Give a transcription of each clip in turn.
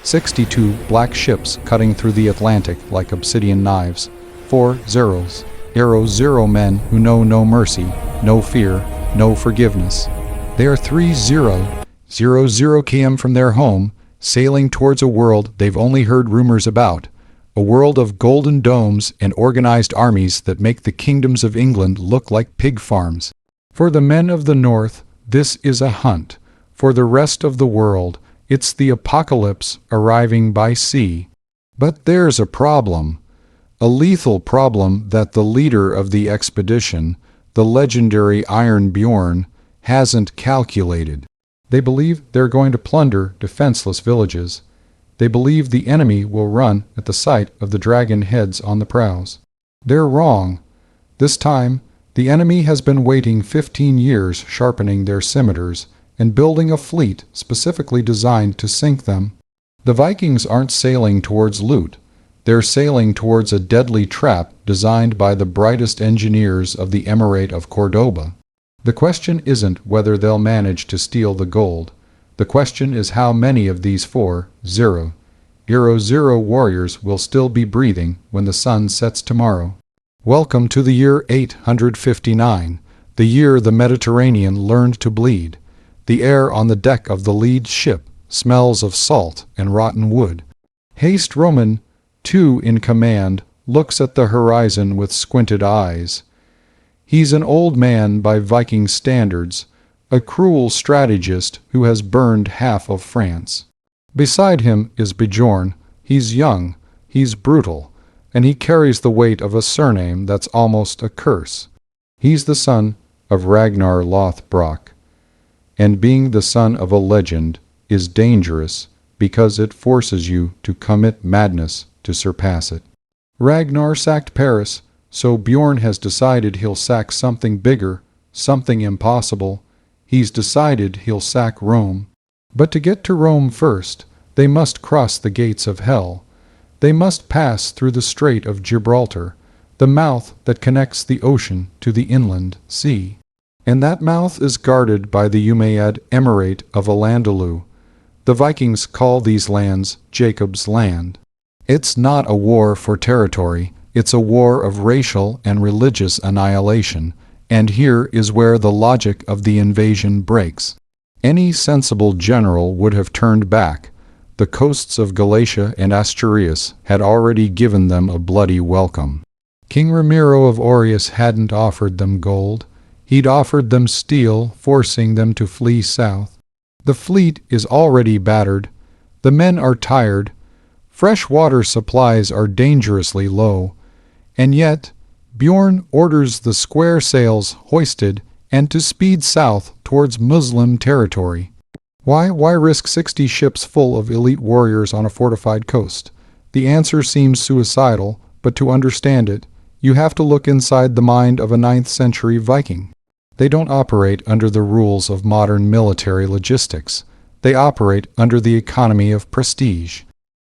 62 black ships cutting through the Atlantic like obsidian knives. 4 zeros. Arrows 0 men who know no mercy, no fear, no forgiveness. They are 3-0 km from their home, sailing towards a world they've only heard rumors about, a world of golden domes and organized armies that make the kingdoms of England look like pig farms. For the men of the North, this is a hunt. For the rest of the world, it's the apocalypse arriving by sea. But there's a problem. A lethal problem that the leader of the expedition, the legendary Iron Bjorn, hasn't calculated. They believe they're going to plunder defenseless villages. They believe the enemy will run at the sight of the dragon heads on the prows. They're wrong. This time, the enemy has been waiting 15 years sharpening their scimitars and building a fleet specifically designed to sink them. The Vikings aren't sailing towards loot. They're sailing towards a deadly trap designed by the brightest engineers of the Emirate of Cordoba. The question isn't whether they'll manage to steal the gold. The question is how many of these 4-0 warriors will still be breathing when the sun sets tomorrow. Welcome to the year 859, the year the Mediterranean learned to bleed. The air on the deck of the lead ship smells of salt and rotten wood. Haste Roman, 2 in command, looks at the horizon with squinted eyes. He's an old man by Viking standards, a cruel strategist who has burned half of France. Beside him is Bjorn. He's young, he's brutal, and he carries the weight of a surname that's almost a curse. He's the son of Ragnar Lothbrok, and being the son of a legend is dangerous because it forces you to commit madness to surpass it. Ragnar sacked Paris, so Bjorn has decided he'll sack something bigger, something impossible. He's decided he'll sack Rome. But to get to Rome first, they must cross the gates of hell. They must pass through the Strait of Gibraltar, the mouth that connects the ocean to the inland sea. And that mouth is guarded by the Umayyad Emirate of Al-Andalus. The Vikings call these lands Jacob's Land. It's not a war for territory. It's a war of racial and religious annihilation, and here is where the logic of the invasion breaks. Any sensible general would have turned back. The coasts of Galatia and Asturias had already given them a bloody welcome. King Ramiro of Aureus hadn't offered them gold. He'd offered them steel, forcing them to flee south. The fleet is already battered. The men are tired. Fresh water supplies are dangerously low. And yet, Bjorn orders the square sails hoisted and to speed south towards Muslim territory. Why risk 60 ships full of elite warriors on a fortified coast? The answer seems suicidal, but to understand it, you have to look inside the mind of a 9th century Viking. They don't operate under the rules of modern military logistics. They operate under the economy of prestige.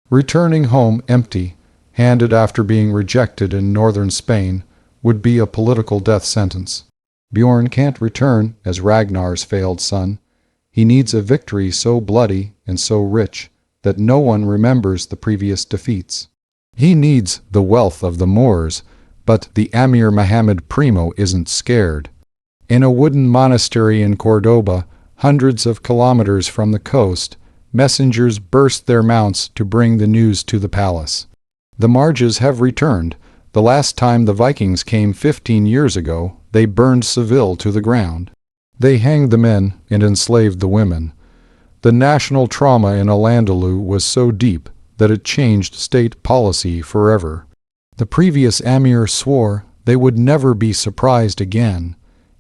Returning home empty, handed after being rejected in northern Spain, would be a political death sentence. Bjorn can't return as Ragnar's failed son. He needs a victory so bloody and so rich that no one remembers the previous defeats. He needs the wealth of the Moors, but the Amir Muhammad Primo isn't scared. In a wooden monastery in Cordoba, hundreds of kilometers from the coast, messengers burst their mounts to bring the news to the palace. The Marges have returned. The last time the Vikings came 15 years ago, they burned Seville to the ground. They hanged the men and enslaved the women. The national trauma in Al-Andalus was so deep that it changed state policy forever. The previous Amir swore they would never be surprised again,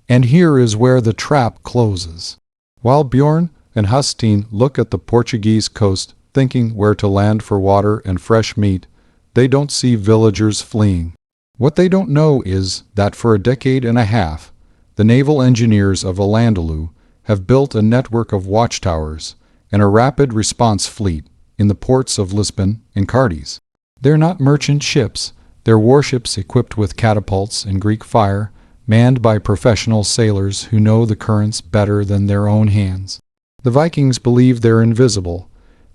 and here is where the trap closes. While Bjorn and Hussein look at the Portuguese coast, thinking where to land for water and fresh meat, they don't see villagers fleeing. What they don't know is that for a decade and a half, the naval engineers of Al-Andalus have built a network of watchtowers and a rapid response fleet in the ports of Lisbon and Cadiz. They're not merchant ships. They're warships equipped with catapults and Greek fire, manned by professional sailors who know the currents better than their own hands. The Vikings believe they're invisible.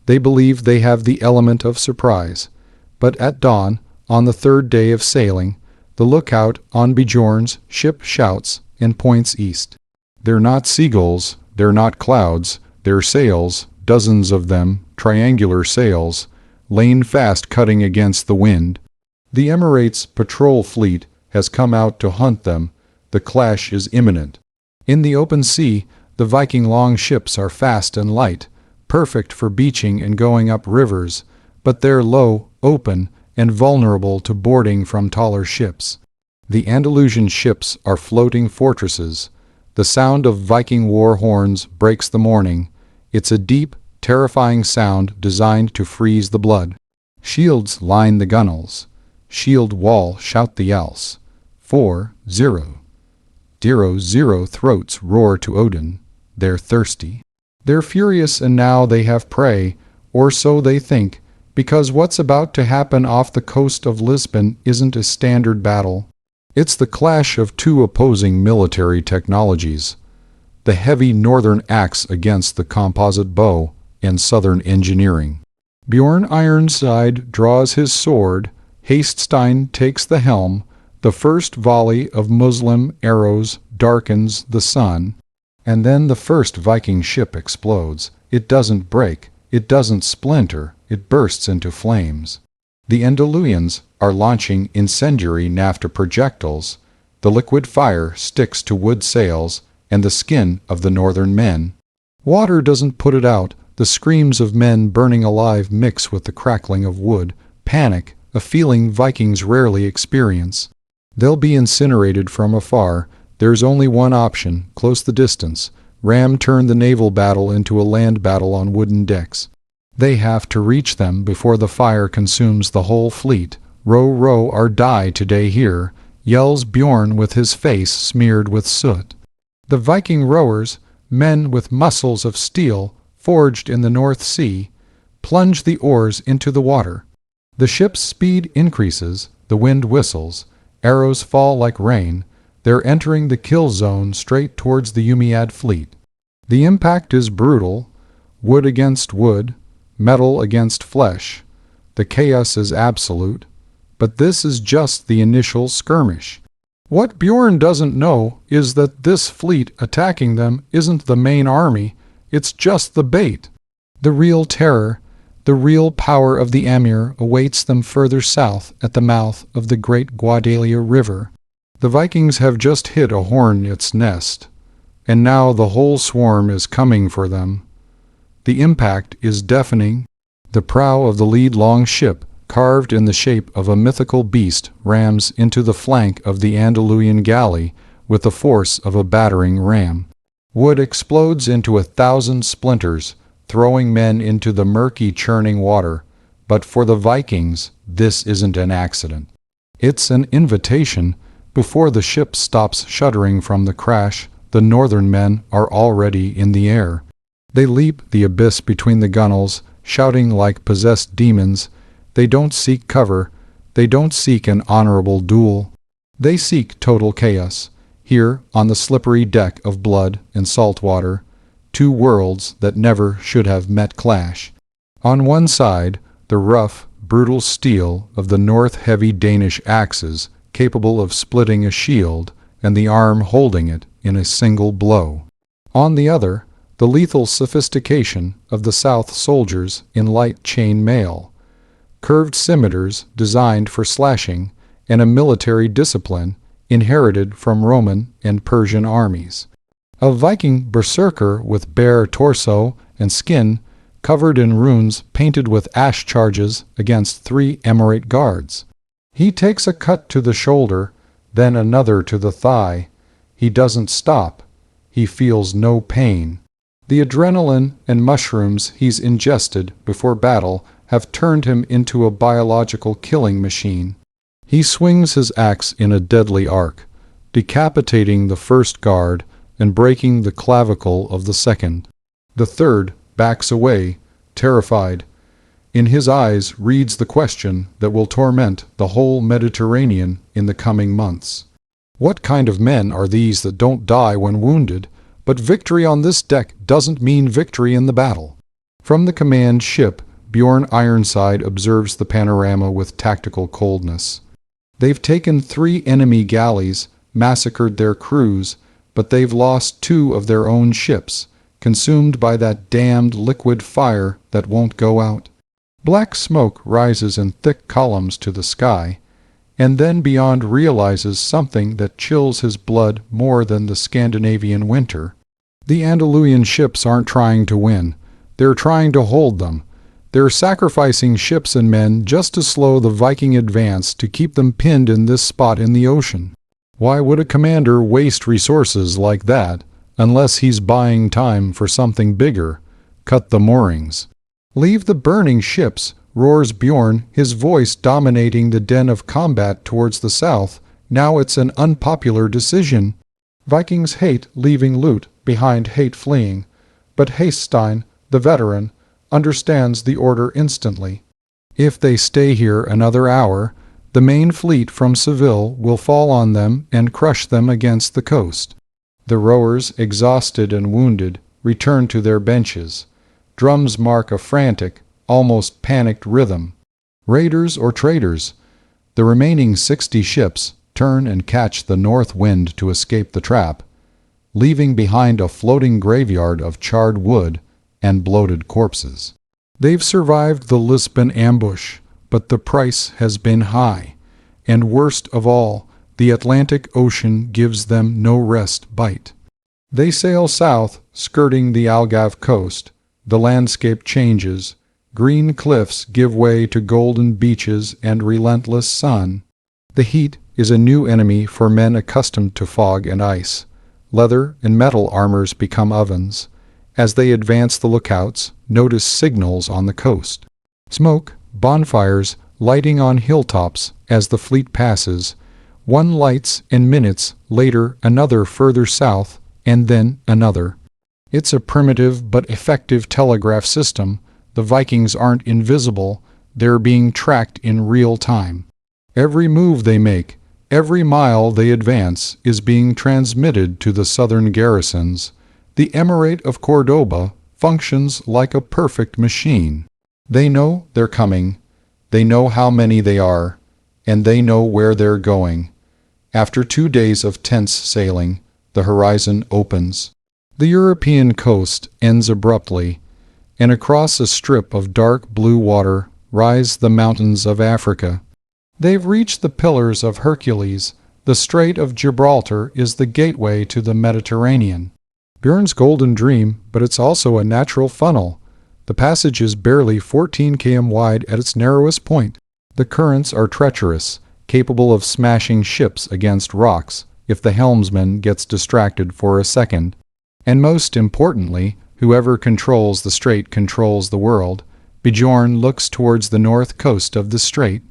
They believe they have the element of surprise. But at dawn, on the third day of sailing, the lookout on Bjorn's ship shouts and points east. They're not seagulls, they're not clouds, they're sails, dozens of them, triangular sails, lane fast cutting against the wind. The Emirates' patrol fleet has come out to hunt them. The clash is imminent. In the open sea, the Viking longships are fast and light, perfect for beaching and going up rivers, but they're low, open, and vulnerable to boarding from taller ships. The Andalusian ships are floating fortresses. The sound of Viking war horns breaks the morning. It's a deep, terrifying sound designed to freeze the blood. Shields line the gunwales. Shield wall shout the else. 4-0. 0-0 throats roar to Odin. They're thirsty. They're furious, and now they have prey, or so they think, because what's about to happen off the coast of Lisbon isn't a standard battle. It's the clash of two opposing military technologies. The heavy northern axe against the composite bow and southern engineering. Bjorn Ironside draws his sword. Haststein takes the helm. The first volley of Muslim arrows darkens the sun. And then the first Viking ship explodes. It doesn't break. It doesn't splinter. It bursts into flames. The Andalusians are launching incendiary naphtha projectiles. The liquid fire sticks to wood sails and the skin of the northern men. Water doesn't put it out. The screams of men burning alive mix with the crackling of wood. Panic, a feeling Vikings rarely experience. They'll be incinerated from afar. There's only one option, close the distance. Ram turned the naval battle into a land battle on wooden decks. They have to reach them before the fire consumes the whole fleet. Row, row, or die today here, yells Bjorn with his face smeared with soot. The Viking rowers, men with muscles of steel forged in the North Sea, plunge the oars into the water. The ship's speed increases, the wind whistles, arrows fall like rain. They're entering the kill zone straight towards the Umayyad fleet. The impact is brutal, wood against wood, metal against flesh. The chaos is absolute, but this is just the initial skirmish. What Bjorn doesn't know is that this fleet attacking them isn't the main army, it's just the bait. The real terror, the real power of the Emir awaits them further south at the mouth of the great Guadalquivir River. The Vikings have just hit a hornet's nest, and now the whole swarm is coming for them. The impact is deafening. The prow of the lead longship, carved in the shape of a mythical beast, rams into the flank of the Andalusian galley with the force of a battering ram. Wood explodes into 1,000 splinters, throwing men into the murky churning water. But for the Vikings, this isn't an accident. It's an invitation. Before the ship stops shuddering from the crash, the northern men are already in the air. They leap the abyss between the gunwales, shouting like possessed demons. They don't seek cover. They don't seek an honorable duel. They seek total chaos. Here, on the slippery deck of blood and salt water, two worlds that never should have met clash. On one side, the rough, brutal steel of the north-heavy Danish axes, capable of splitting a shield and the arm holding it in a single blow. On the other, the lethal sophistication of the South soldiers in light chain mail, curved scimitars designed for slashing, and a military discipline inherited from Roman and Persian armies. A Viking berserker with bare torso and skin covered in runes painted with ash charges against 3 Emirate guards. He takes a cut to the shoulder, then another to the thigh. He doesn't stop. He feels no pain. The adrenaline and mushrooms he's ingested before battle have turned him into a biological killing machine. He swings his axe in a deadly arc, decapitating the first guard and breaking the clavicle of the second. The third backs away, terrified. In his eyes reads the question that will torment the whole Mediterranean in the coming months. What kind of men are these that don't die when wounded, but victory on this deck doesn't mean victory in the battle? From the command ship, Bjorn Ironside observes the panorama with tactical coldness. They've taken 3 enemy galleys, massacred their crews, but they've lost 2 of their own ships, consumed by that damned liquid fire that won't go out. Black smoke rises in thick columns to the sky, and then Beyond realizes something that chills his blood more than the Scandinavian winter. The Andalusian ships aren't trying to win. They're trying to hold them. They're sacrificing ships and men just to slow the Viking advance to keep them pinned in this spot in the ocean. Why would a commander waste resources like that unless he's buying time for something bigger? Cut the moorings. Leave the burning ships, roars Bjorn, his voice dominating the din of combat towards the south. Now it's an unpopular decision. Vikings hate leaving loot behind, hate fleeing. But Haystein, the veteran, understands the order instantly. If they stay here another hour, the main fleet from Seville will fall on them and crush them against the coast. The rowers, exhausted and wounded, return to their benches. Drums mark a frantic, almost panicked rhythm. Raiders or traders? The remaining 60 ships turn and catch the north wind to escape the trap, leaving behind a floating graveyard of charred wood and bloated corpses. They've survived the Lisbon ambush, but the price has been high, and worst of all, the Atlantic Ocean gives them no respite. They sail south, skirting the Algarve coast. The landscape changes. Green cliffs give way to golden beaches and relentless sun. The heat is a new enemy for men accustomed to fog and ice. Leather and metal armors become ovens. As they advance, the lookouts notice signals on the coast. Smoke, bonfires, lighting on hilltops as the fleet passes. One lights, and minutes later another further south, and then another. It's a primitive but effective telegraph system. The Vikings aren't invisible, they're being tracked in real time. Every move they make, every mile they advance, is being transmitted to the southern garrisons. The Emirate of Cordoba functions like a perfect machine. They know they're coming, they know how many they are, and they know where they're going. After 2 days of tense sailing, the horizon opens. The European coast ends abruptly, and across a strip of dark blue water rise the mountains of Africa. They've reached the Pillars of Hercules. The Strait of Gibraltar is the gateway to the Mediterranean. Bjorn's golden dream, but it's also a natural funnel. The passage is barely 14 km wide at its narrowest point. The currents are treacherous, capable of smashing ships against rocks if the helmsman gets distracted for a second. And most importantly, whoever controls the strait controls the world. Bjorn looks towards the north coast of the strait.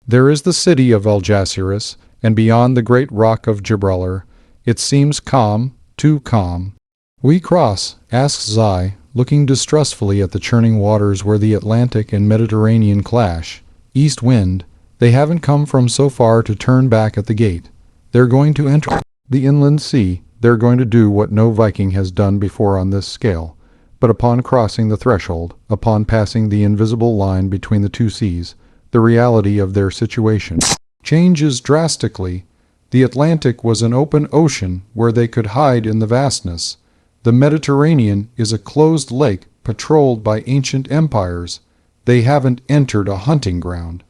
There is the city of Algeciras, and beyond the great rock of Gibraltar. It seems calm, too calm. "We cross?" asks Zai, looking distrustfully at the churning waters where the Atlantic and Mediterranean clash. East wind. They haven't come from so far to turn back at the gate. They're going to enter the inland sea. They're going to do what no Viking has done before on this scale. But upon crossing the threshold, upon passing the invisible line between the two seas, the reality of their situation changes drastically. The Atlantic was an open ocean where they could hide in the vastness. The Mediterranean is a closed lake patrolled by ancient empires. They haven't entered a hunting ground.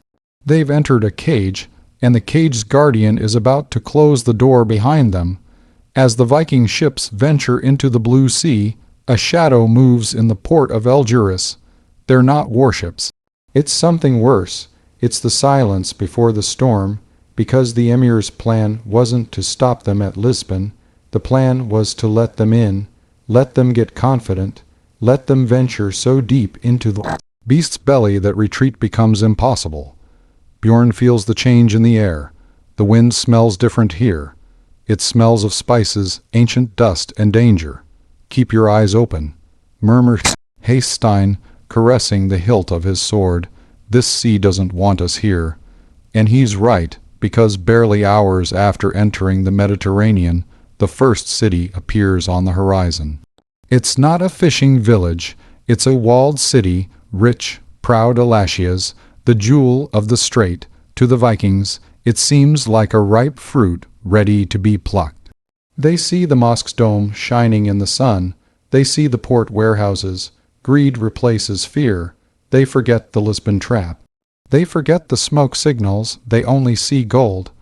They've entered a cage, and the cage's guardian is about to close the door behind them. As the Viking ships venture into the blue sea, a shadow moves in the port of Algeciras. They're not warships. It's something worse. It's the silence before the storm, because the emir's plan wasn't to stop them at Lisbon. The plan was to let them in, let them get confident, let them venture so deep into the beast's belly that retreat becomes impossible. Bjorn feels the change in the air. The wind smells different here. It smells of spices, ancient dust, and danger. "Keep your eyes open," murmurs Haystein, caressing the hilt of his sword. "This sea doesn't want us here." And he's right, because barely hours after entering the Mediterranean, the first city appears on the horizon. It's not a fishing village. It's a walled city, rich, proud Alasias, the jewel of the strait. To the Vikings, it seems like a ripe fruit ready to be plucked. They see the mosque's dome shining in the sun. They see the port warehouses. Greed replaces fear. They forget the Lisbon trap. They forget the smoke signals. They only see gold.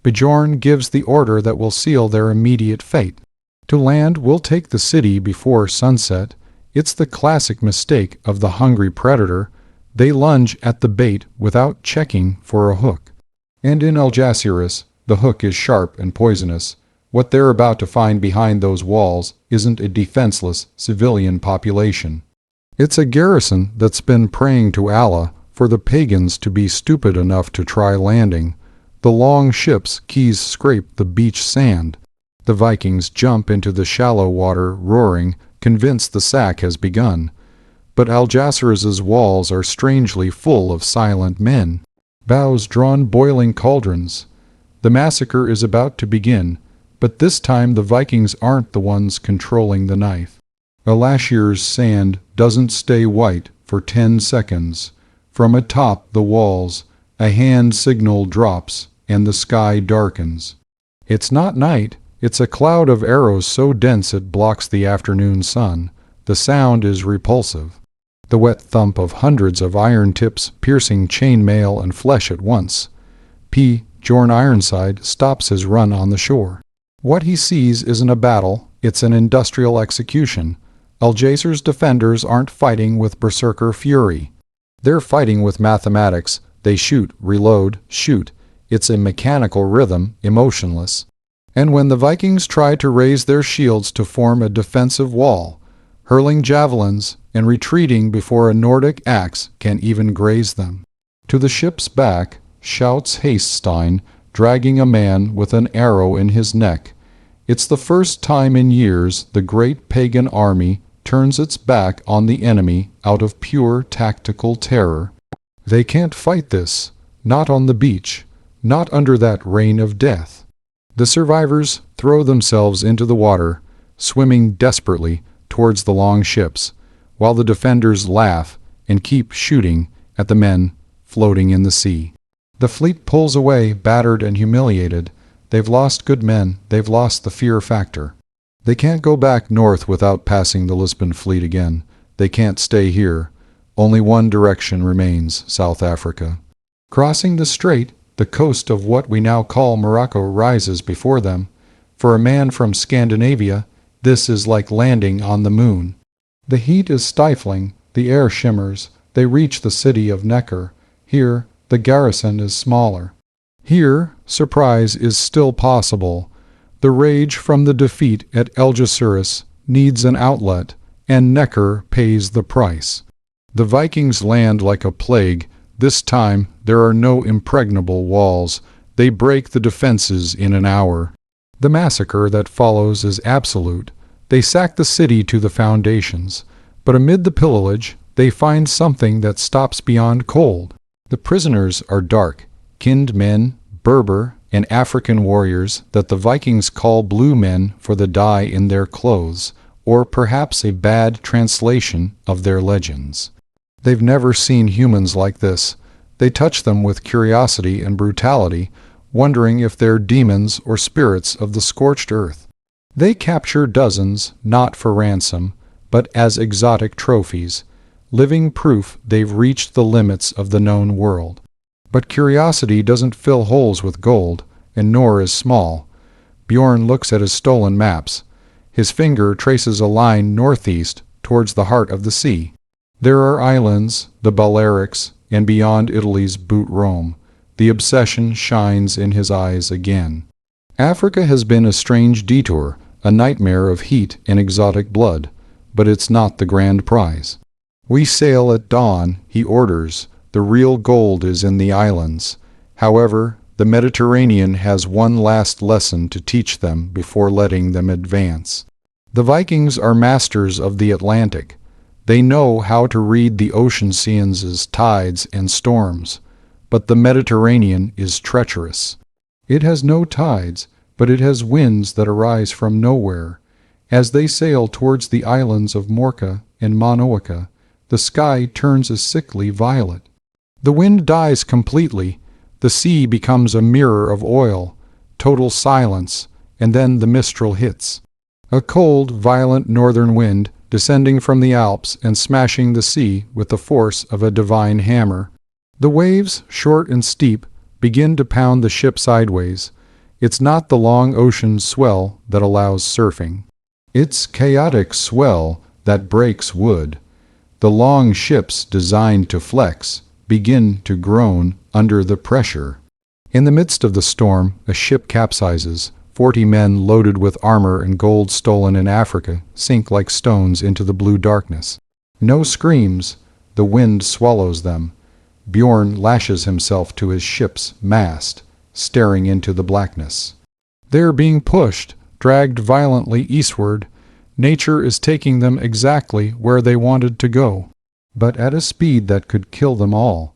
Bjorn gives the order that will seal their immediate fate. To land, we'll take the city before sunset. It's the classic mistake of the hungry predator. They lunge at the bait without checking for a hook. And in Algeciras, the hook is sharp and poisonous. What they're about to find behind those walls isn't a defenseless civilian population. It's a garrison that's been praying to Allah for the pagans to be stupid enough to try landing. The long ship's keys scrape the beach sand. The Vikings jump into the shallow water, roaring, convinced the sack has begun. But Algeciras' walls are strangely full of silent men. Bows drawn boiling cauldrons. The massacre is about to begin, but this time the Vikings aren't the ones controlling the knife. Alashir's sand doesn't stay white for 10 seconds. From atop the walls, a hand signal drops and the sky darkens. It's not night, it's a cloud of arrows so dense it blocks the afternoon sun. The sound is repulsive. The wet thump of hundreds of iron tips piercing chain mail and flesh at once. Bjorn Ironside stops his run on the shore. What he sees isn't a battle, it's an industrial execution. Algeciras' defenders aren't fighting with berserker fury. They're fighting with mathematics. They shoot, reload, shoot. It's a mechanical rhythm, emotionless. And when the Vikings try to raise their shields to form a defensive wall, hurling javelins and retreating before a Nordic axe can even graze them. To the ship's back, shouts Haststein, dragging a man with an arrow in his neck. It's the first time in years the great pagan army turns its back on the enemy out of pure tactical terror. They can't fight this, not on the beach, not under that rain of death. The survivors throw themselves into the water, swimming desperately towards the long ships, while the defenders laugh and keep shooting at the men floating in the sea. The fleet pulls away, battered and humiliated. They've lost good men, they've lost the fear factor. They can't go back north without passing the Lisbon fleet again. They can't stay here. Only one direction remains, South Africa. Crossing the strait, the coast of what we now call Morocco rises before them. For a man from Scandinavia, this is like landing on the moon. The heat is stifling, the air shimmers. They reach the city of Necker. Here, the garrison is smaller. Here, surprise is still possible. The rage from the defeat at Algeciras needs an outlet, and Necker pays the price. The Vikings land like a plague. This time, there are no impregnable walls. They break the defenses in an hour. The massacre that follows is absolute. They sack the city to the foundations. But amid the pillage, they find something that stops beyond cold. The prisoners are dark, kinned men, Berber, and African warriors that the Vikings call blue men for the dye in their clothes, or perhaps a bad translation of their legends. They've never seen humans like this. They touch them with curiosity and brutality, wondering if they're demons or spirits of the scorched earth. They capture dozens, not for ransom, but as exotic trophies, living proof they've reached the limits of the known world. But curiosity doesn't fill holes with gold, and nor is small. Bjorn looks at his stolen maps. His finger traces a line northeast towards the heart of the sea. There are islands, the Balearics, and beyond Italy's boot Rome. The obsession shines in his eyes again. Africa has been a strange detour, a nightmare of heat and exotic blood, but it's not the grand prize. We sail at dawn, he orders. The real gold is in the islands. However, the Mediterranean has one last lesson to teach them before letting them advance. The Vikings are masters of the Atlantic. They know how to read the ocean scenes' tides and storms, but the Mediterranean is treacherous. It has no tides, but it has winds that arise from nowhere. As they sail towards the islands of Morca and Monoica, The sky turns a sickly violet. The wind dies completely. The sea becomes a mirror of oil. Total silence, and then the mistral hits. A cold, violent northern wind, descending from the Alps and smashing the sea with the force of a divine hammer. The waves, short and steep, begin to pound the ship sideways. It's not the long ocean swell that allows surfing. It's chaotic swell that breaks wood. The long ships designed to flex begin to groan under the pressure. In the midst of the storm, a ship capsizes. 40 men loaded with armor and gold stolen in Africa sink like stones into the blue darkness. No screams. The wind swallows them. Bjorn lashes himself to his ship's mast, staring into the blackness. They're being pushed, dragged violently eastward. Nature is taking them exactly where they wanted to go, but at a speed that could kill them all.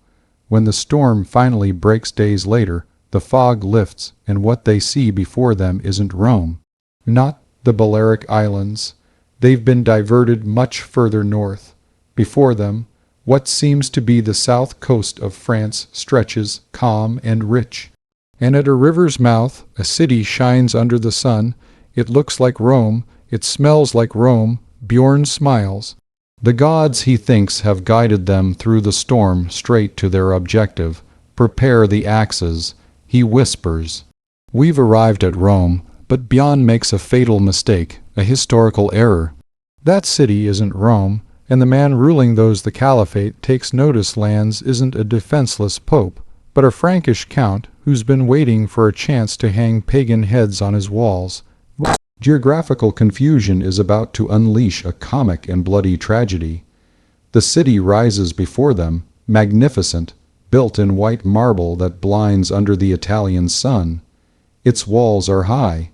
When the storm finally breaks days later, the fog lifts, and what they see before them isn't Rome, not the Balearic Islands. They've been diverted much further north. Before them, what seems to be the south coast of France stretches calm and rich. And at a river's mouth, a city shines under the sun. It looks like Rome. It smells like Rome. Bjorn smiles. The gods, he thinks, have guided them through the storm straight to their objective. Prepare the axes. He whispers. We've arrived at Rome, but Bjorn makes a fatal mistake, a historical error. That city isn't Rome, and the man ruling the caliphate takes notice lands isn't a defenseless pope, but a Frankish count who's been waiting for a chance to hang pagan heads on his walls. Geographical confusion is about to unleash a comic and bloody tragedy. The city rises before them, magnificent, built in white marble that blinds under the Italian sun. Its walls are high.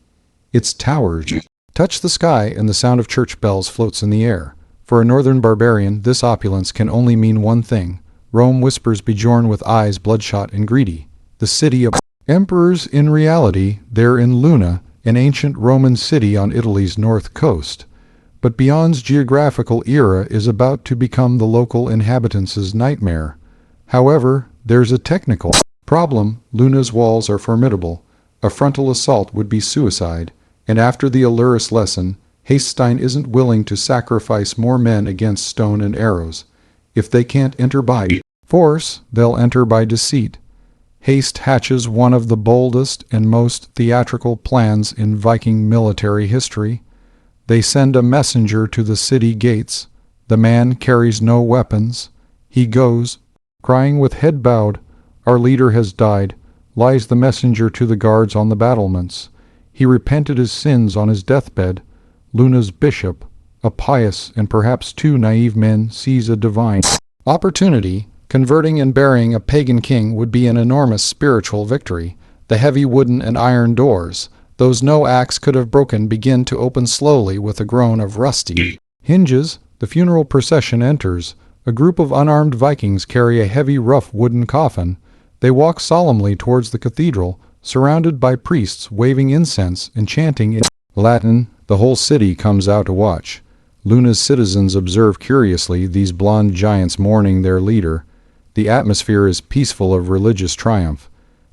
Its towers touch the sky, and the sound of church bells floats in the air. For a northern barbarian, this opulence can only mean one thing. Rome whispers Bjorn with eyes bloodshot and greedy. The city of emperors. In reality, they're in Luna, an ancient Roman city on Italy's north coast. But Bjorn's geographical era is about to become the local inhabitants' nightmare. However, there's a technical problem. Luna's walls are formidable. A frontal assault would be suicide, and after the Allurus lesson, Haststein isn't willing to sacrifice more men against stone and arrows. If they can't enter by force, they'll enter by deceit. Haste hatches one of the boldest and most theatrical plans in Viking military history. They send a messenger to the city gates. The man carries no weapons. He goes, crying with head bowed, "Our leader has died," lies the messenger to the guards on the battlements. He repented his sins on his deathbed. Luna's bishop, a pious and perhaps too naive man, sees a divine opportunity. Converting and burying a pagan king would be an enormous spiritual victory. The heavy wooden and iron doors, those no axe could have broken, begin to open slowly with a groan of rusty hinges. The funeral procession enters. A group of unarmed Vikings carry a heavy, rough wooden coffin. They walk solemnly towards the cathedral, surrounded by priests waving incense and chanting in Latin. The whole city comes out to watch. Luna's citizens observe curiously these blond giants mourning their leader. The atmosphere is peaceful of religious triumph.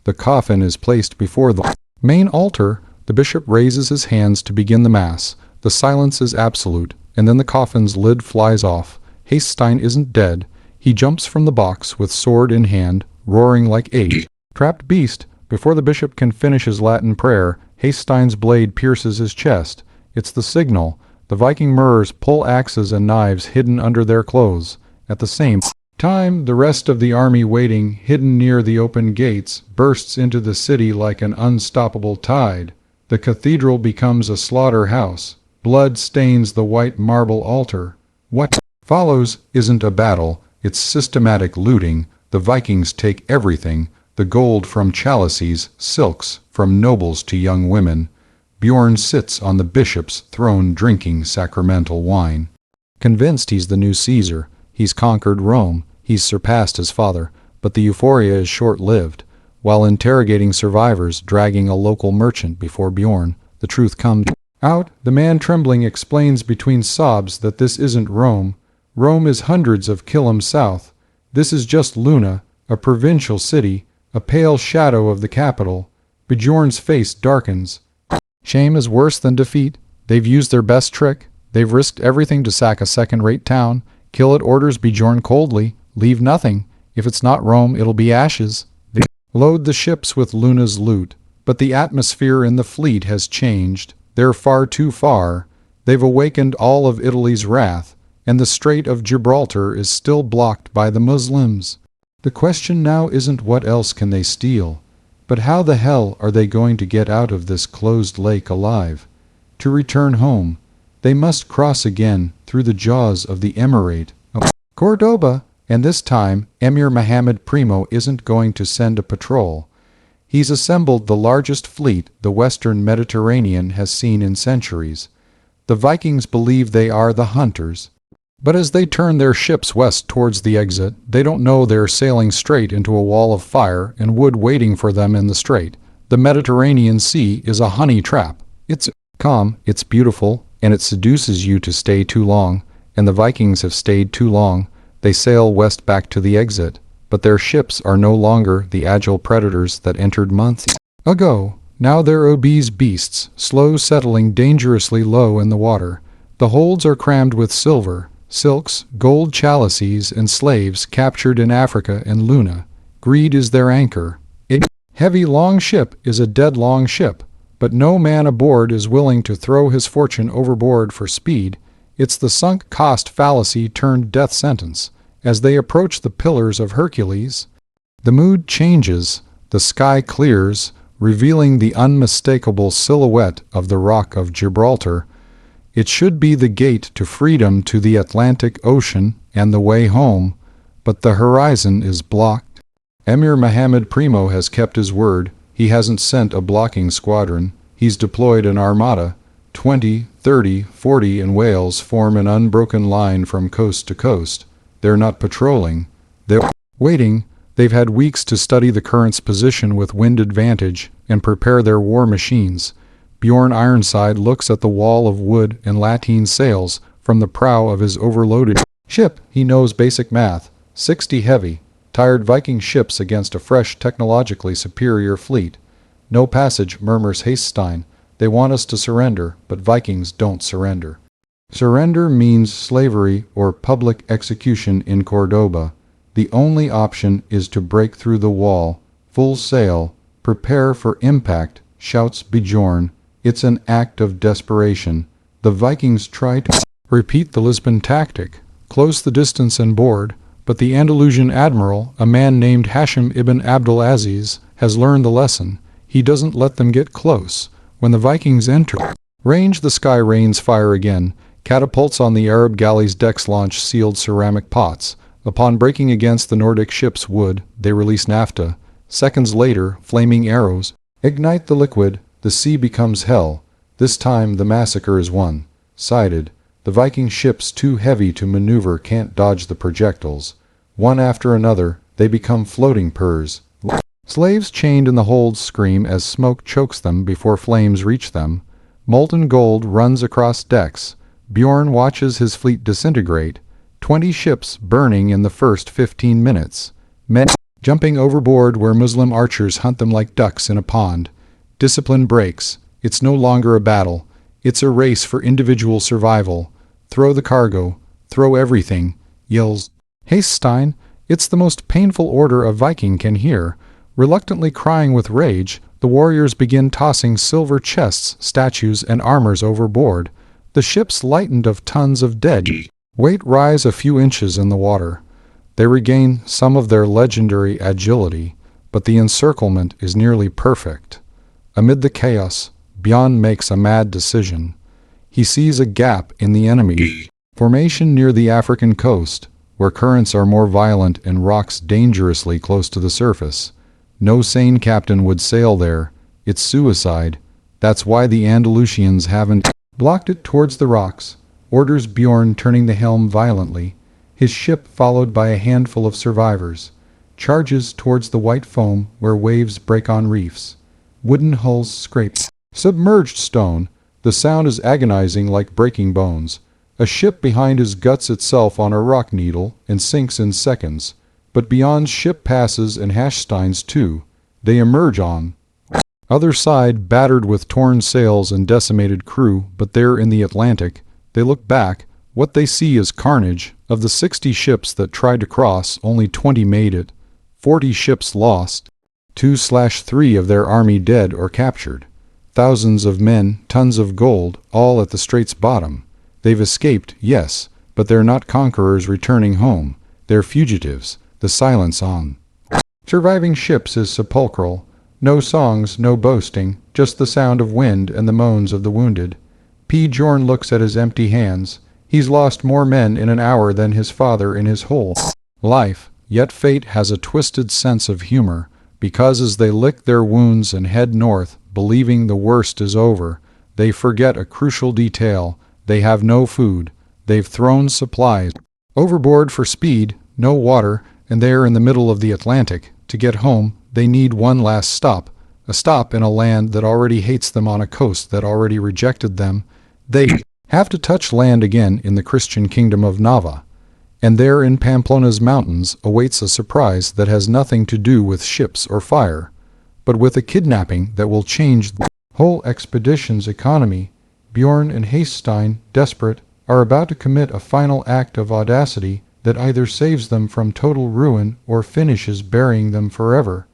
The coffin is placed before the main altar. The bishop raises his hands to begin the mass. The silence is absolute, and then the coffin's lid flies off. Haststein isn't dead. He jumps from the box with sword in hand, roaring like a trapped beast. Before the bishop can finish his Latin prayer, Haststein's blade pierces his chest. It's the signal. The Viking murderers pull axes and knives hidden under their clothes. At the same time, the rest of the army, waiting, hidden near the open gates, bursts into the city like an unstoppable tide. The cathedral becomes a slaughterhouse. Blood stains the white marble altar. What follows isn't a battle, it's systematic looting. The Vikings take everything, the gold from chalices, silks, from nobles to young women. Bjorn sits on the bishop's throne drinking sacramental wine. Convinced he's the new Caesar, he's conquered Rome, he's surpassed his father, but the euphoria is short-lived. While interrogating survivors, dragging a local merchant before Bjorn, the truth comes out. The man, trembling, explains between sobs that this isn't Rome. Rome is hundreds of km south. This is just Luna, a provincial city, a pale shadow of the capital. Bjorn's face darkens. Shame is worse than defeat. They've used their best trick. They've risked everything to sack a second-rate town. Kill it, orders Bjorn coldly. Leave nothing. If it's not Rome, it'll be ashes. They load the ships with Luna's loot. But the atmosphere in the fleet has changed. They're far too far. They've awakened all of Italy's wrath, and the Strait of Gibraltar is still blocked by the Muslims. The question now isn't what else can they steal, but how the hell are they going to get out of this closed lake alive? To return home, they must cross again through the jaws of the Emirate of Cordoba, and this time Emir Mohammed Primo isn't going to send a patrol. He's assembled the largest fleet the Western Mediterranean has seen in centuries. The Vikings believe they are the hunters. But as they turn their ships west towards the exit, they don't know they're sailing straight into a wall of fire and wood waiting for them in the strait. The Mediterranean Sea is a honey trap. It's calm, it's beautiful, and it seduces you to stay too long, and the Vikings have stayed too long. They sail west back to the exit, but their ships are no longer the agile predators that entered months ago. Now they're obese beasts, slow settling dangerously low in the water. The holds are crammed with silver, silks, gold chalices, and slaves captured in Africa and Luna. Greed is their anchor. A heavy long ship is a dead long ship, but no man aboard is willing to throw his fortune overboard for speed. It's the sunk cost fallacy turned death sentence. As they approach the Pillars of Hercules, the mood changes, the sky clears, revealing the unmistakable silhouette of the Rock of Gibraltar. It should be the gate to freedom to the Atlantic Ocean and the way home, but the horizon is blocked. Emir Mohammed Primo has kept his word. He hasn't sent a blocking squadron. He's deployed an armada. 20, 30, 40 in Wales form an unbroken line from coast to coast. They're not patrolling. They're waiting. They've had weeks to study the current's position with wind advantage and prepare their war machines. Bjorn Ironside looks at the wall of wood and lateen sails from the prow of his overloaded ship. He knows basic math. 60 heavy, tired Viking ships against a fresh, technologically superior fleet. No passage, murmurs Haststein. They want us to surrender, but Vikings don't surrender. Surrender means slavery or public execution in Cordoba. The only option is to break through the wall, full sail, prepare for impact, shouts Bjorn. It's an act of desperation. The Vikings try to repeat the Lisbon tactic, close the distance and board, but the Andalusian admiral, a man named Hashim ibn Abdul Aziz, has learned the lesson. He doesn't let them get close. When the Vikings enter range, the sky rains fire again. Catapults on the Arab galley's decks launch sealed ceramic pots. Upon breaking against the Nordic ship's wood, they release naphtha. Seconds later, flaming arrows ignite the liquid. The sea becomes hell. This time the massacre is won. Sided. The Viking ships too heavy to maneuver can't dodge the projectiles. One after another, they become floating purs. Slaves chained in the holds scream as smoke chokes them before flames reach them. Molten gold runs across decks. Bjorn watches his fleet disintegrate. 20 ships burning in the first 15 minutes. Men jumping overboard where Muslim archers hunt them like ducks in a pond. Discipline breaks. It's no longer a battle. It's a race for individual survival. Throw the cargo. Throw everything, yells Haststein. It's the most painful order a Viking can hear. Reluctantly crying with rage, the warriors begin tossing silver chests, statues, and armors overboard. The ships lightened of tons of dead weight rise a few inches in the water. They regain some of their legendary agility, but the encirclement is nearly perfect. Amid the chaos, Bjorn makes a mad decision. He sees a gap in the enemy formation near the African coast, where currents are more violent and rocks dangerously close to the surface. No sane captain would sail there. It's suicide. That's why the Andalusians haven't blocked it towards the rocks, orders Bjorn, turning the helm violently. His ship, followed by a handful of survivors, charges towards the white foam where waves break on reefs. Wooden hulls scrape submerged stone. The sound is agonizing like breaking bones. A ship behind is guts itself on a rock needle and sinks in seconds. But beyond ship passes and hashsteins too, they emerge on other side, battered with torn sails and decimated crew, but there in the Atlantic, they look back. What they see is carnage. Of the 60 ships that tried to cross, only 20 made it. 40 ships lost. 2/3 of their army dead or captured. Thousands of men, tons of gold, all at the strait's bottom. They've escaped, yes, but they're not conquerors returning home. They're fugitives. The silence on surviving ships is sepulchral. No songs, no boasting, just the sound of wind and the moans of the wounded. Bjorn looks at his empty hands. He's lost more men in an hour than his father in his whole life, yet fate has a twisted sense of humor, because as they lick their wounds and head north, believing the worst is over, they forget a crucial detail. They have no food. They've thrown supplies overboard for speed, no water, and they are in the middle of the Atlantic. To get home, they need one last stop, a stop in a land that already hates them on a coast that already rejected them. They have to touch land again in the Christian kingdom of Nava. And there in Pamplona's mountains awaits a surprise that has nothing to do with ships or fire, but with a kidnapping that will change the whole expedition's economy. Bjorn and Haststein, desperate, are about to commit a final act of audacity that either saves them from total ruin or finishes burying them forever.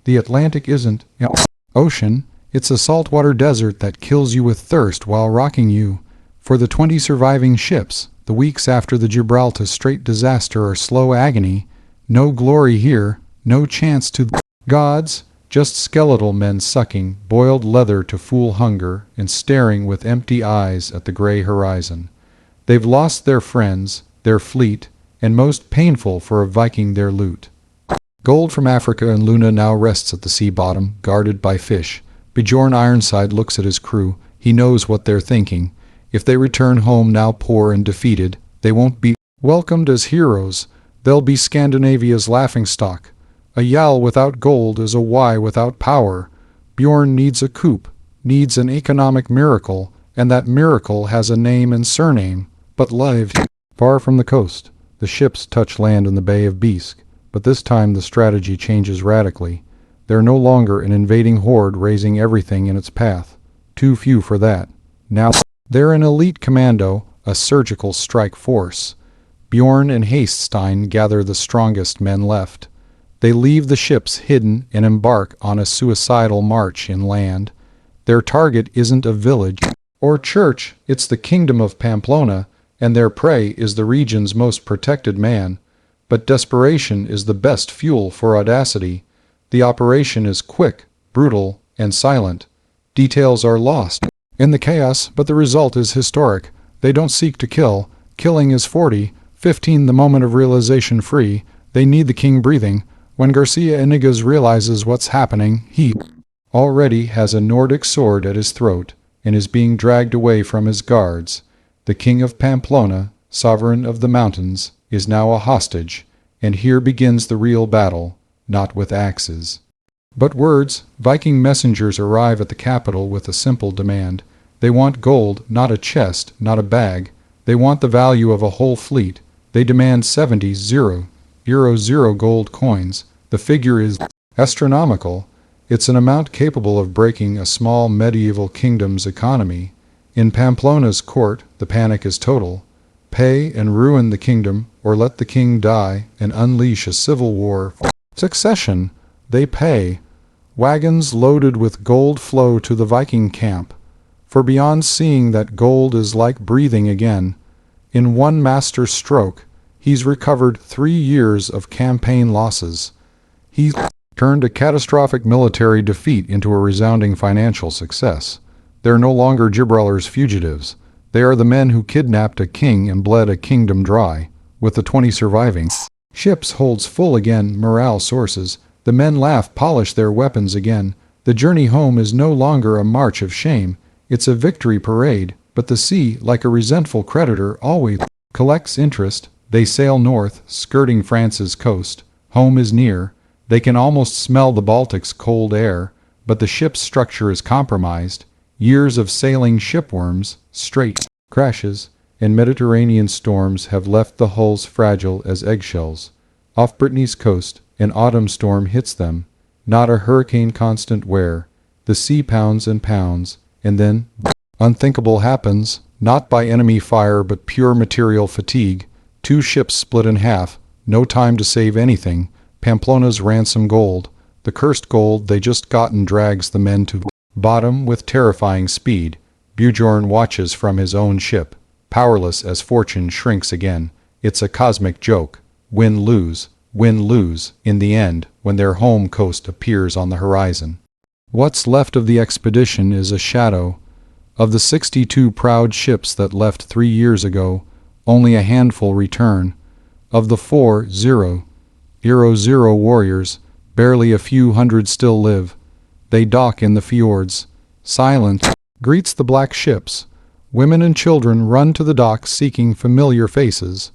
The Atlantic isn't an ocean, it's a saltwater desert that kills you with thirst while rocking you. For the 20 surviving ships, the weeks after the Gibraltar Strait disaster are slow agony. No glory here, no chance to the gods, just skeletal men sucking boiled leather to fool hunger and staring with empty eyes at the gray horizon. They've lost their friends, their fleet, and most painful for a Viking, their loot. Gold from Africa and Luna now rests at the sea bottom, guarded by fish. Bjorn Ironside looks at his crew. He knows what they're thinking. If they return home now poor and defeated, they won't be welcomed as heroes. They'll be Scandinavia's laughingstock. A Jarl without gold is a Y without power. Bjorn needs a coup, needs an economic miracle, and that miracle has a name and surname. But live far from the coast, the ships touch land in the Bay of Bisque. But this time the strategy changes radically. They're no longer an invading horde raising everything in its path. Too few for that. Now they're an elite commando, a surgical strike force. Bjorn and Haststein gather the strongest men left. They leave the ships hidden and embark on a suicidal march inland. Their target isn't a village or church, it's the kingdom of Pamplona, and their prey is the region's most protected man. But desperation is the best fuel for audacity. The operation is quick, brutal, and silent. Details are lost in the chaos, but the result is historic. They don't seek to kill. Killing is 40, 15 the moment of realization free. They need the king breathing. When Garcia Inigas realizes what's happening, he already has a Nordic sword at his throat and is being dragged away from his guards. The king of Pamplona, sovereign of the mountains, is now a hostage, and here begins the real battle, not with axes, but words. Viking messengers arrive at the capital with a simple demand. They want gold, not a chest, not a bag. They want the value of a whole fleet. They demand 70 gold coins. The figure is astronomical. It's an amount capable of breaking a small medieval kingdom's economy. In Pamplona's court, the panic is total. Pay and ruin the kingdom, or let the king die and unleash a civil war. Succession. They pay. Wagons loaded with gold flow to the Viking camp. For beyond seeing that gold is like breathing again, in one master stroke, he's recovered 3 years of campaign losses. He turned a catastrophic military defeat into a resounding financial success. They're no longer Gibraltar's fugitives. They are the men who kidnapped a king and bled a kingdom dry. With the 20 surviving ships holds full again morale sources. The men laugh, polish their weapons again. The journey home is no longer a march of shame. It's a victory parade. But the sea, like a resentful creditor, always collects interest. They sail north, skirting France's coast. Home is near. They can almost smell the Baltic's cold air. But the ship's structure is compromised. Years of sailing shipworms, straight crashes, and Mediterranean storms have left the hulls fragile as eggshells. Off Brittany's coast, an autumn storm hits them, not a hurricane constant wear. The sea pounds and pounds, and then unthinkable happens, not by enemy fire but pure material fatigue. 2 ships split in half, no time to save anything. Pamplona's ransom gold, the cursed gold they just gotten, drags the men to bottom with terrifying speed. Bjorn watches from his own ship, powerless as fortune shrinks again. It's a cosmic joke. Win-lose, win-lose, in the end, when their home coast appears on the horizon. What's left of the expedition is a shadow. Of the 62 proud ships that left 3 years ago, only a handful return. Of the 40 warriors, barely a few hundred still live. They dock in the fjords. Silence greets the black ships. Women and children run to the docks seeking familiar faces.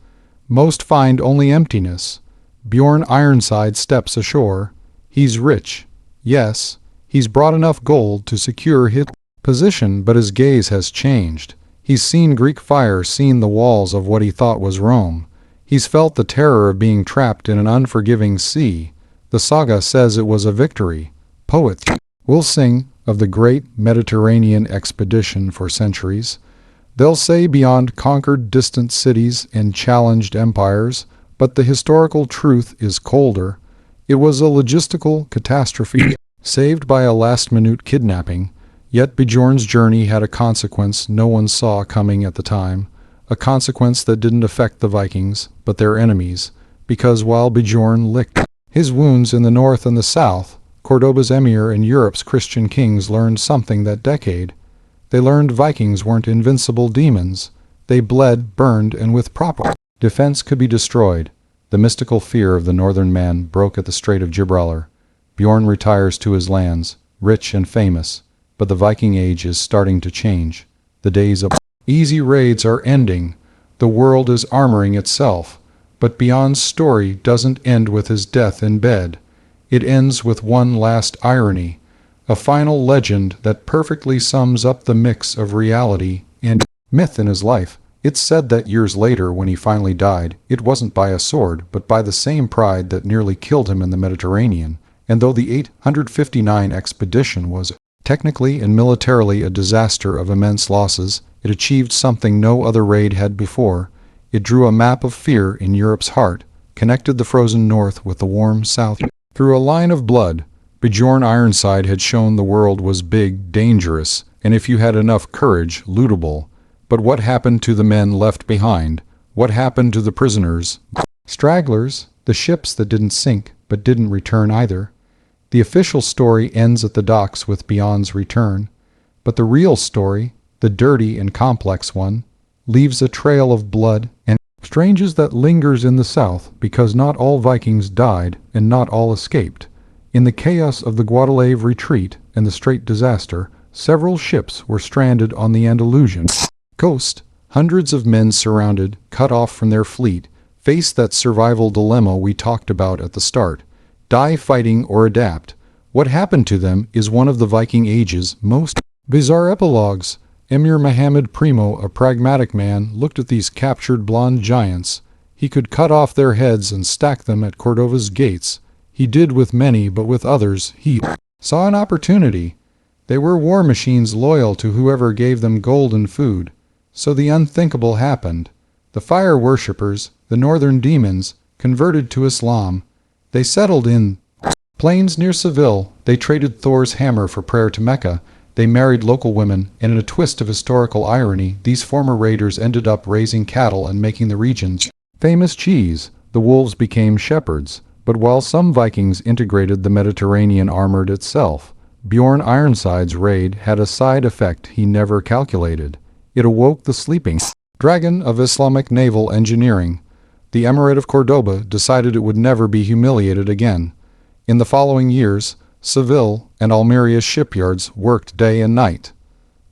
Most find only emptiness. Bjorn Ironside steps ashore. He's rich. Yes, he's brought enough gold to secure his position, but his gaze has changed. He's seen Greek fire, seen the walls of what he thought was Rome. He's felt the terror of being trapped in an unforgiving sea. The saga says it was a victory. Poets will sing of the great Mediterranean expedition for centuries. They'll say beyond conquered distant cities and challenged empires, but the historical truth is colder. It was a logistical catastrophe, saved by a last-minute kidnapping. Yet Bjorn's journey had a consequence no one saw coming at the time, a consequence that didn't affect the Vikings, but their enemies, because while Bjorn licked his wounds in the north and the south, Cordoba's emir and Europe's Christian kings learned something that decade. They learned Vikings weren't invincible demons. They bled, burned, and with proper defense could be destroyed. The mystical fear of the northern man broke at the Strait of Gibraltar. Bjorn retires to his lands, rich and famous. But the Viking age is starting to change. The days of easy raids are ending. The world is armoring itself. But Bjorn's story doesn't end with his death in bed. It ends with one last irony, a final legend that perfectly sums up the mix of reality and myth in his life. It's said that years later, when he finally died, it wasn't by a sword, but by the same pride that nearly killed him in the Mediterranean. And though the 859 expedition was technically and militarily a disaster of immense losses, it achieved something no other raid had before. It drew a map of fear in Europe's heart, connected the frozen north with the warm south. Through a line of blood, Bjorn Ironside had shown the world was big, dangerous, and if you had enough courage, lootable. But what happened to the men left behind? What happened to the prisoners? Stragglers, the ships that didn't sink, but didn't return either. The official story ends at the docks with Bjorn's return, but the real story, the dirty and complex one, leaves a trail of blood and stranges that lingers in the south, because not all Vikings died and not all escaped. In the chaos of the Guadalave retreat and the Strait disaster, several ships were stranded on the Andalusian coast. Hundreds of men surrounded, cut off from their fleet, faced that survival dilemma we talked about at the start. Die fighting or adapt. What happened to them is one of the Viking Age's most bizarre epilogues. Emir Muhammad Primo, a pragmatic man, looked at these captured blonde giants. He could cut off their heads and stack them at Cordova's gates. He did with many, but with others he saw an opportunity. They were war machines loyal to whoever gave them gold and food. So the unthinkable happened. The fire worshippers, the northern demons, converted to Islam. They settled in plains near Seville. They traded Thor's hammer for prayer to Mecca. They married local women, and in a twist of historical irony, these former raiders ended up raising cattle and making the region's famous cheese. The wolves became shepherds. But while some Vikings integrated the Mediterranean armored itself, Bjorn Ironside's raid had a side effect he never calculated. It awoke the sleeping dragon of Islamic naval engineering. The Emirate of Cordoba decided it would never be humiliated again. In the following years, Seville and Almeria's shipyards worked day and night.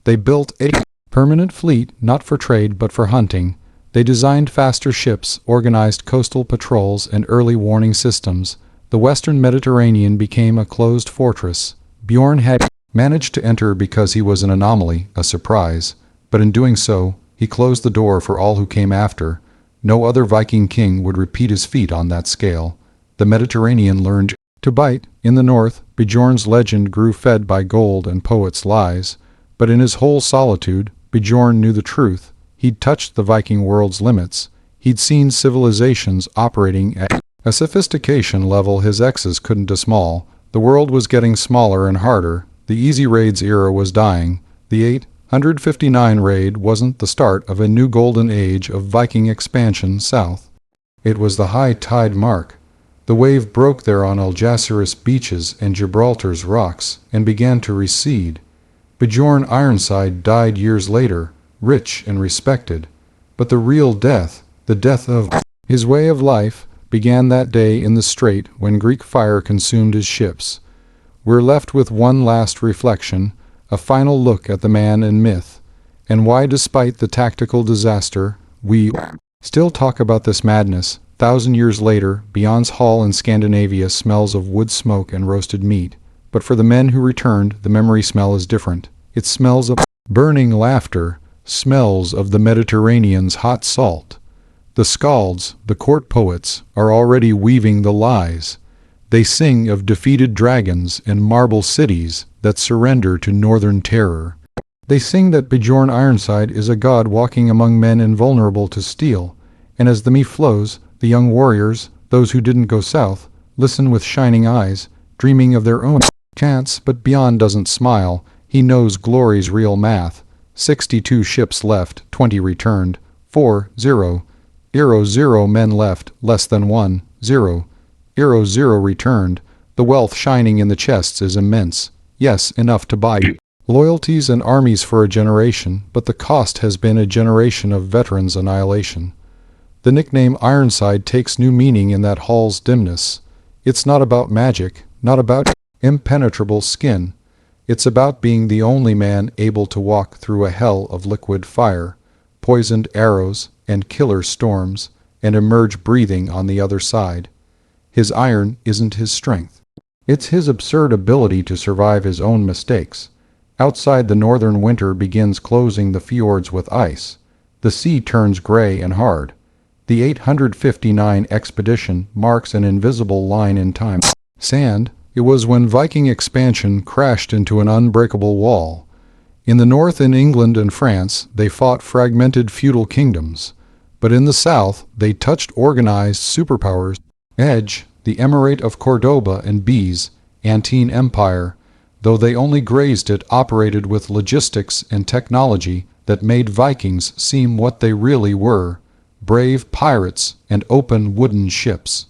They built a permanent fleet, not for trade but for hunting. They designed faster ships, organized coastal patrols, and early warning systems. The western Mediterranean became a closed fortress. Bjorn had managed to enter because he was an anomaly, a surprise. But in doing so, He closed the door for all who came after. No other Viking king would repeat his feat on that scale. The Mediterranean learned to bite. In the north, Bjorn's legend grew fed by gold and poets' lies. But in his whole solitude, Bjorn knew the truth. He'd touched the Viking world's limits. He'd seen civilizations operating at a sophistication level his exes couldn't dismal. The world was getting smaller and harder. The easy raids era was dying. The 859 raid wasn't the start of a new golden age of Viking expansion south. It was the high tide mark. The wave broke there on Algeciras beaches and Gibraltar's rocks and began to recede. Bjorn Ironside died years later, rich and respected. But the real death, the death of his way of life, began that day in the strait when Greek fire consumed his ships. We're left with one last reflection, a final look at the man and myth, and why despite the tactical disaster, we still talk about this madness. 1,000 years later, Bjorn's hall in Scandinavia smells of wood smoke and roasted meat. But for the men who returned, the memory smell is different. It smells of burning laughter, smells of the Mediterranean's hot salt. The skalds, the court poets, are already weaving the lies. They sing of defeated dragons and marble cities that surrender to northern terror. They sing that Bjorn Ironside is a god walking among men invulnerable to steel. And as the myth flows, the young warriors, those who didn't go south, listen with shining eyes, dreaming of their own chance. But Bjorn doesn't smile. He knows glory's real math. 62 ships left, 20 returned. 4-0. 0 men left, less than 1. 0 returned. The wealth shining in the chests is immense. Yes, enough to buy loyalties and armies for a generation, but the cost has been a generation of veterans' annihilation. The nickname Ironside takes new meaning in that hall's dimness. It's not about magic, not about impenetrable skin. It's about being the only man able to walk through a hell of liquid fire, poisoned arrows, and killer storms, and emerge breathing on the other side. His iron isn't his strength. It's his absurd ability to survive his own mistakes. Outside, the northern winter begins closing the fjords with ice. The sea turns gray and hard. The 859 expedition marks an invisible line in time. Sand. It was when Viking expansion crashed into an unbreakable wall. In the north, in England and France, they fought fragmented feudal kingdoms. But in the south, they touched organized superpowers. Edge, the Emirate of Cordoba and Bees, Antine Empire, though they only grazed it, operated with logistics and technology that made Vikings seem what they really were, brave pirates and open wooden ships.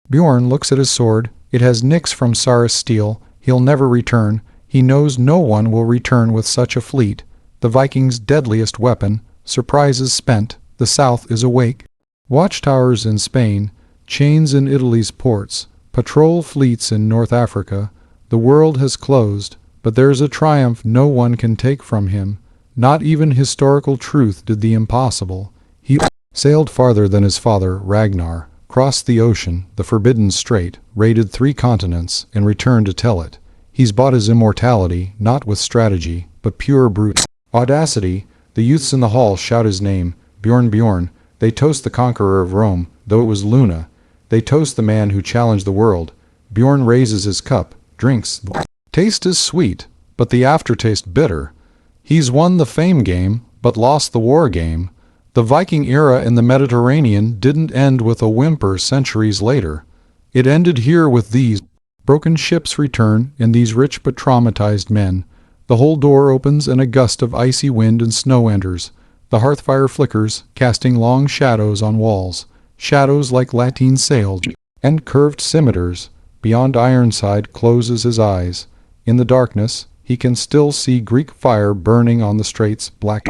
Bjorn looks at his sword. It has nicks from Saris steel. He'll never return. He knows no one will return with such a fleet. The Vikings' deadliest weapon. Surprise is spent. The south is awake. Watchtowers in Spain, chains in Italy's ports, patrol fleets in North Africa. The world has closed, but there's a triumph no one can take from him. Not even historical truth did the impossible. He sailed farther than his father, Ragnar, crossed the ocean, the forbidden strait, raided 3 continents, and returned to tell it. He's bought his immortality, not with strategy, but pure brute audacity. The youths in the hall shout his name, Bjorn Bjorn. They toast the conqueror of Rome, though it was Luna. They toast the man who challenged the world. Bjorn raises his cup, drinks. The taste is sweet, but the aftertaste bitter. He's won the fame game, but lost the war game. The Viking era in the Mediterranean didn't end with a whimper centuries later. It ended here with these broken ships return and these rich but traumatized men. The whole door opens and a gust of icy wind and snow enters. The hearthfire flickers, casting long shadows on walls, shadows like lateen sails and curved scimitars. Beyond Ironside closes his eyes. In the darkness, he can still see Greek fire burning on the strait's black